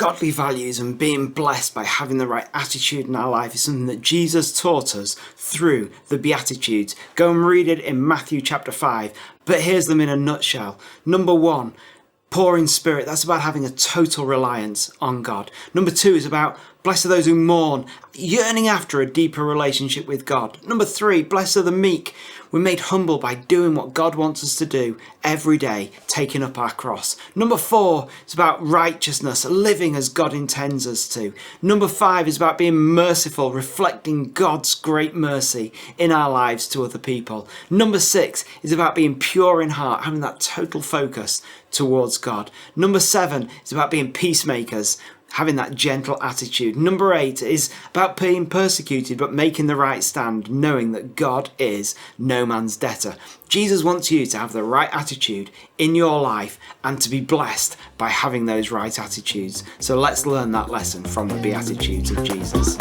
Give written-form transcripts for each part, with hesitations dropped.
godly values and being blessed by having the right attitude in our life is something that Jesus taught us through the Beatitudes. Go and read it in Matthew chapter 5. But here's them in a nutshell. Number 1, poor in spirit. That's about having a total reliance on God. Number 2 is about blessed are those who mourn, yearning after a deeper relationship with God. Number 3, blessed are the meek. We're made humble by doing what God wants us to do every day, taking up our cross. Number 4 is about righteousness, living as God intends us to. Number 5 is about being merciful, reflecting God's great mercy in our lives to other people. Number 6 is about being pure in heart, having that total focus towards God. Number 7 is about being peacemakers, having that gentle attitude. Number 8 is about being persecuted, but making the right stand, knowing that God is no man's debtor. Jesus wants you to have the right attitude in your life and to be blessed by having those right attitudes. So let's learn that lesson from the Beatitudes of Jesus.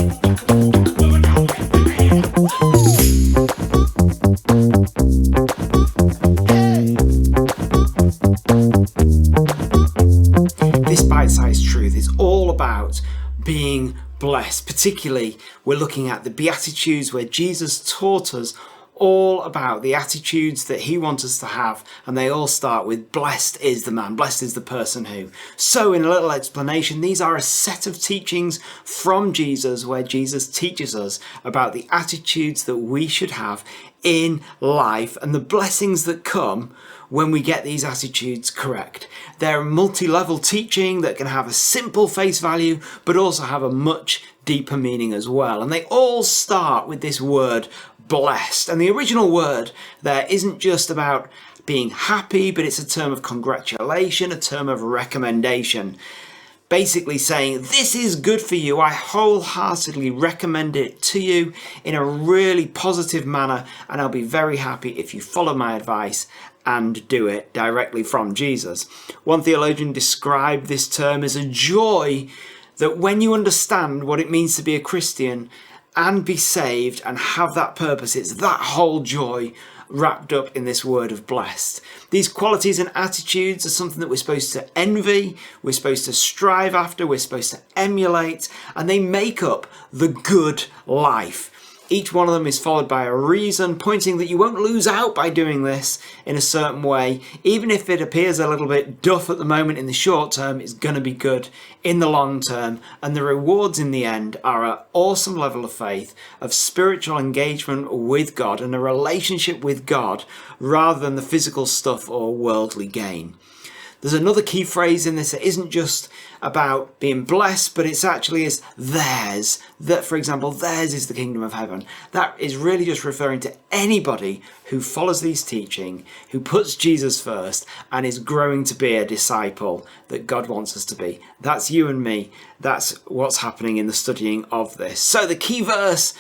This bite-sized truth is all about being blessed. Particularly, we're looking at the Beatitudes where Jesus taught us all about the attitudes that he wants us to have, and they all start with blessed is the man, blessed is the person who. So in a little explanation, these are a set of teachings from Jesus where Jesus teaches us about the attitudes that we should have in life and the blessings that come when we get these attitudes correct. They're multi-level teaching that can have a simple face value but also have a much deeper meaning as well. And they all start with this word blessed. And the original word there isn't just about being happy, but it's a term of congratulation, a term of recommendation. Basically saying, this is good for you. I wholeheartedly recommend it to you in a really positive manner, and I'll be very happy if you follow my advice and do it directly from Jesus. One theologian described this term as a joy that when you understand what it means to be a Christian and be saved and have that purpose, it's that whole joy wrapped up in this word of blessed. These qualities and attitudes are something that we're supposed to envy, we're supposed to strive after, we're supposed to emulate, and they make up the good life. Each one of them is followed by a reason, pointing that you won't lose out by doing this in a certain way. Even if it appears a little bit duff at the moment in the short term, it's going to be good in the long term. And the rewards in the end are an awesome level of faith, of spiritual engagement with God and a relationship with God rather than the physical stuff or worldly gain. There's another key phrase in this that isn't just about being blessed, but it's actually is theirs. That, for example, theirs is the kingdom of heaven. That is really just referring to anybody who follows these teaching, who puts Jesus first and is growing to be a disciple that God wants us to be. That's you and me. That's what's happening in the studying of this. So the key verse,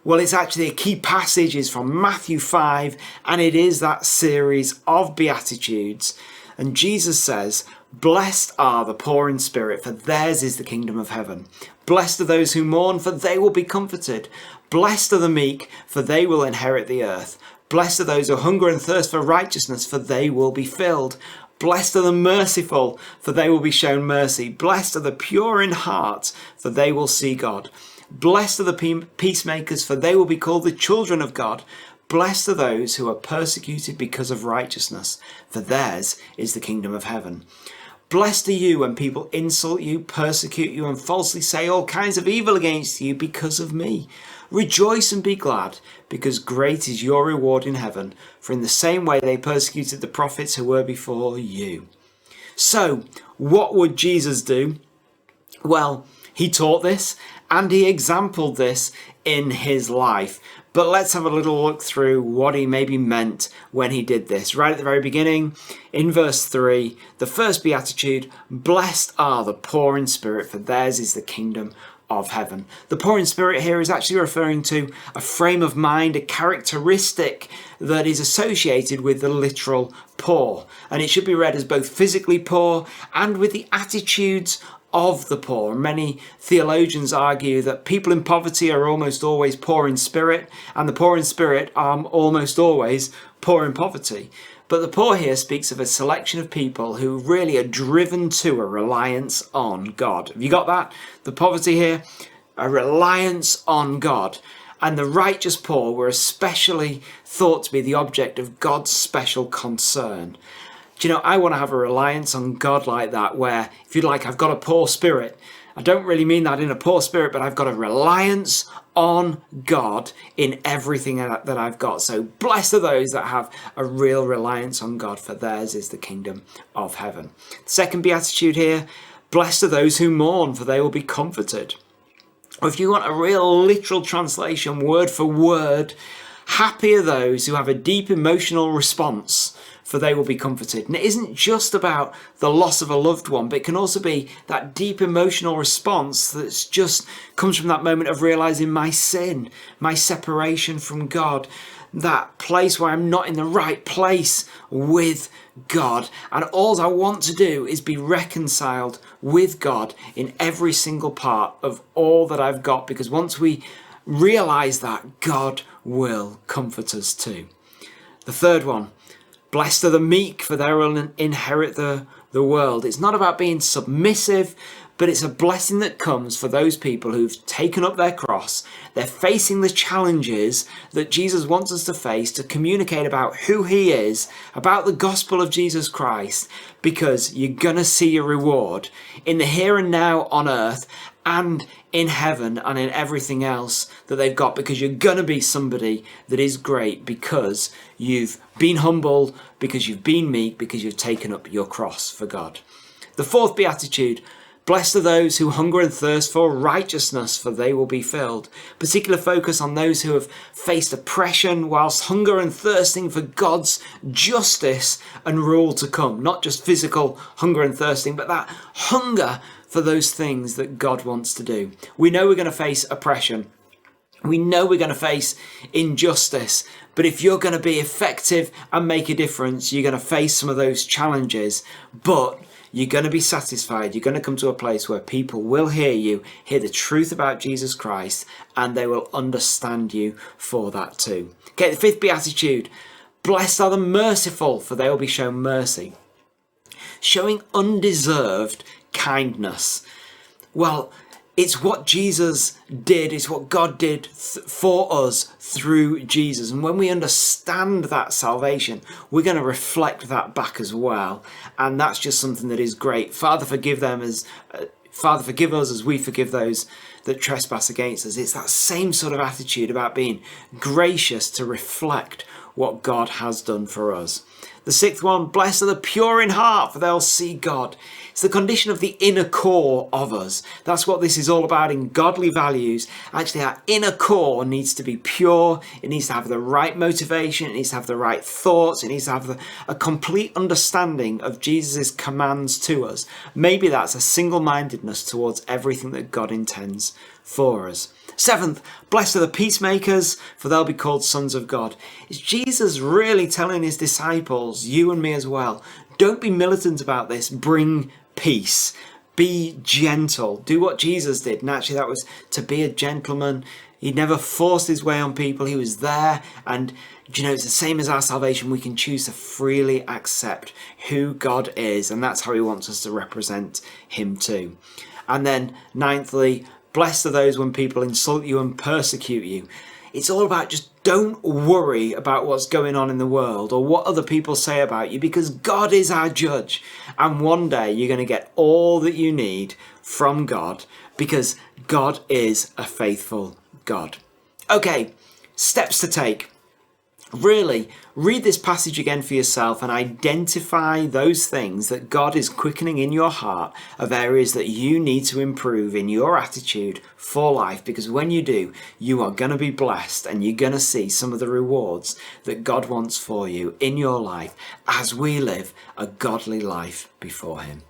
well, it's actually a key passage is from Matthew 5, and it is that series of Beatitudes. And Jesus says, blessed are the poor in spirit, for theirs is the kingdom of heaven. Blessed are those who mourn, for they will be comforted. Blessed are the meek, for they will inherit the earth. Blessed are those who hunger and thirst for righteousness, for they will be filled. Blessed are the merciful, for they will be shown mercy. Blessed are the pure in heart, for they will see God. Blessed are the peacemakers, for they will be called the children of God. Blessed are those who are persecuted because of righteousness, for theirs is the kingdom of heaven. Blessed are you when people insult you, persecute you, and falsely say all kinds of evil against you because of me. Rejoice and be glad, because great is your reward in heaven, for in the same way they persecuted the prophets who were before you. So, what would Jesus do? Well, he taught this, and he exampled this in his life. But let's have a little look through what he maybe meant when he did this. Right at the very beginning, in verse 3, the first beatitude, blessed are the poor in spirit, for theirs is the kingdom of heaven. The poor in spirit here is actually referring to a frame of mind, a characteristic that is associated with the literal poor. And it should be read as both physically poor and with the attitudes of the poor. Many theologians argue that people in poverty are almost always poor in spirit, and the poor in spirit are almost always poor in poverty. But But the poor here speaks of a selection of people who really are driven to a reliance on God. Have you got that? The poverty here, a reliance on God. And the righteous poor were especially thought to be the object of God's special concern. Do you know, I want to have a reliance on God like that, where, if you like, I've got a poor spirit. I don't really mean that in a poor spirit, but I've got a reliance on God in everything that I've got. So blessed are those that have a real reliance on God, for theirs is the kingdom of heaven. Second beatitude here, blessed are those who mourn, for they will be comforted. Or if you want a real literal translation, word for word, happy are those who have a deep emotional response, for they will be comforted. And it isn't just about the loss of a loved one, but it can also be that deep emotional response that's just comes from that moment of realizing my sin, my separation from God, that place where I'm not in the right place with God. And all I want to do is be reconciled with God in every single part of all that I've got, because once we realize that, God will comfort us too. The third one, blessed are the meek, for they will inherit the world. It's not about being submissive, but it's a blessing that comes for those people who've taken up their cross. They're facing the challenges that Jesus wants us to face, to communicate about who he is, about the gospel of Jesus Christ, because you're going to see a reward in the here and now on earth and in heaven and in everything else that they've got, because you're going to be somebody that is great because you've been humbled, because you've been meek, because you've taken up your cross for God. The fourth beatitude, blessed are those who hunger and thirst for righteousness, for they will be filled. Particular focus on those who have faced oppression whilst hunger and thirsting for God's justice and rule to come. Not just physical hunger and thirsting, but that hunger for those things that God wants to do. We know we're going to face oppression. We know we're going to face injustice. But if you're going to be effective and make a difference, you're going to face some of those challenges. But you're going to be satisfied. You're going to come to a place where people will hear you, hear the truth about Jesus Christ, and they will understand you for that too. Okay, the fifth beatitude. Blessed are the merciful, for they will be shown mercy. Showing undeserved kindness. Well, it's what Jesus did, it's what God did for us through Jesus. And when we understand that salvation, we're going to reflect that back as well. And that's just something that is great. Father, forgive us as we forgive those that trespass against us. It's that same sort of attitude about being gracious to reflect what God has done for us. The sixth one, blessed are the pure in heart, for they'll see God. It's the condition of the inner core of us. That's what this is all about in godly values. Actually, our inner core needs to be pure. It needs to have the right motivation. It needs to have the right thoughts. It needs to have a complete understanding of Jesus' commands to us. Maybe that's a single-mindedness towards everything that God intends for us. Seventh, blessed are the peacemakers, for they'll be called sons of God. Is Jesus really telling his disciples, you and me as well, don't be militant about this, bring peace, be gentle, do what Jesus did. And actually that was to be a gentleman. He never forced his way on people. He was there. And you know, it's the same as our salvation. We can choose to freely accept who God is, and that's how he wants us to represent him too. And then ninthly, blessed are those when people insult you and persecute you. It's all about just don't worry about what's going on in the world or what other people say about you, because God is our judge. And one day you're going to get all that you need from God, because God is a faithful God. Okay, steps to take. Really, read this passage again for yourself and identify those things that God is quickening in your heart of areas that you need to improve in your attitude for life, because when you do, you are going to be blessed and you're going to see some of the rewards that God wants for you in your life as we live a godly life before him.